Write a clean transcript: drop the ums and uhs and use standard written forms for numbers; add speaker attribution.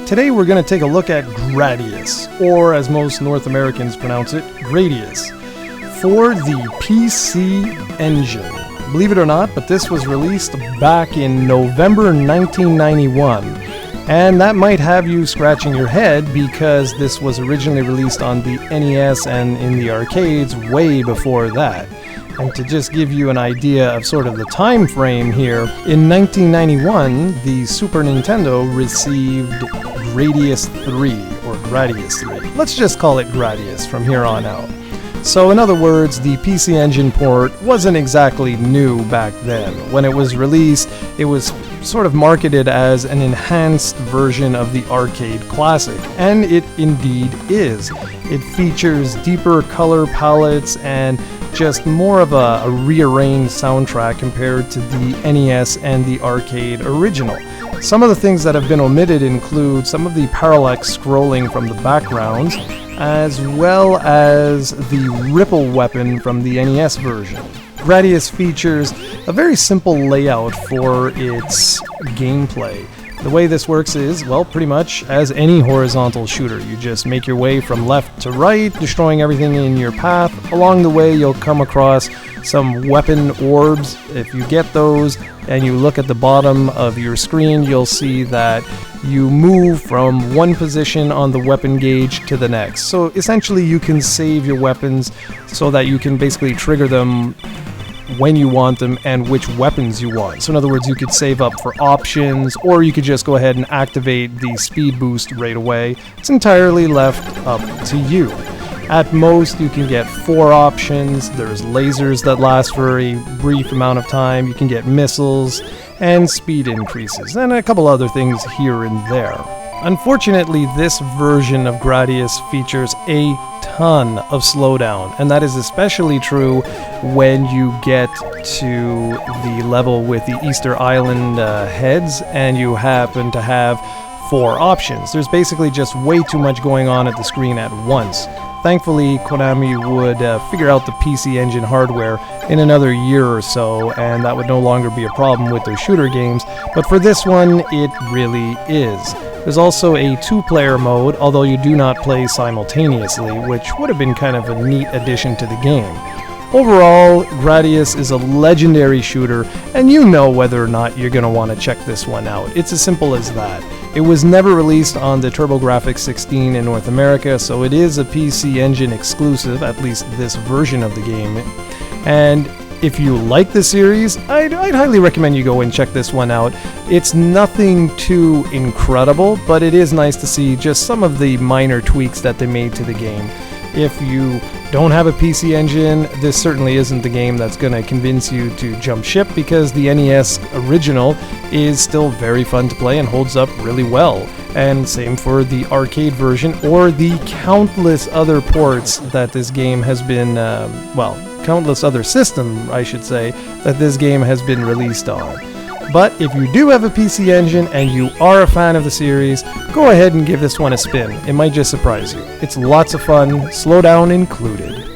Speaker 1: Today we're going to take a look at Gradius, or as most North Americans pronounce it, Gradius, for the PC Engine. Believe it or not, but this was released back in November 1991, and that might have you scratching your head because this was originally released on the NES and in the arcades way before that. And to just give you an idea of sort of the time frame here, in 1991, the Super Nintendo received Gradius 3, or Gradius 3. Let's just call it Gradius from here on out. So in other words, the PC Engine port wasn't exactly new back then. When it was released, it was sort of marketed as an enhanced version of the arcade classic, and it indeed is. It features deeper color palettes and just more of a rearranged soundtrack compared to the NES and the arcade original. Some of the things that have been omitted include some of the parallax scrolling from the backgrounds, as well as the ripple weapon from the NES version. Gradius features a very simple layout for its gameplay. The way this works is, well, pretty much as any horizontal shooter. You just make your way from left to right, destroying everything in your path. Along the way, you'll come across some weapon orbs. If you get those and you look at the bottom of your screen, you'll see that you move from one position on the weapon gauge to the next. So essentially, you can save your weapons so that you can basically trigger them when you want them and which weapons you want. So in other words, you could save up for options, or you could just go ahead and activate the speed boost right away. It's entirely left up to you. At most, you can get 4 options. There's lasers that last for a brief amount of time. You can get missiles and speed increases, and a couple other things here and there. Unfortunately, this version of Gradius features a ton of slowdown, and that is especially true when you get to the level with the Easter Island heads and you happen to have 4 options. There's basically just way too much going on at the screen at once. Thankfully, Konami would figure out the PC Engine hardware in another year or so, and that would no longer be a problem with their shooter games, but for this one, it really is. There's also a 2-player mode, although you do not play simultaneously, which would have been kind of a neat addition to the game. Overall, Gradius is a legendary shooter, and you know whether or not you're going to want to check this one out. It's as simple as that. It was never released on the TurboGrafx 16 in North America, so it is a PC Engine exclusive, at least this version of the game. And if you like the series, I'd highly recommend you go and check this one out. It's nothing too incredible, but it is nice to see just some of the minor tweaks that they made to the game. If you don't have a PC Engine, this certainly isn't the game that's going to convince you to jump ship, because the NES original is still very fun to play and holds up really well. And same for the arcade version, or the countless other ports that this game has been, countless other system, I should say, that this game has been released on. But if you do have a PC Engine and you are a fan of the series, go ahead and give this one a spin. It might just surprise you. It's lots of fun, slowdown included.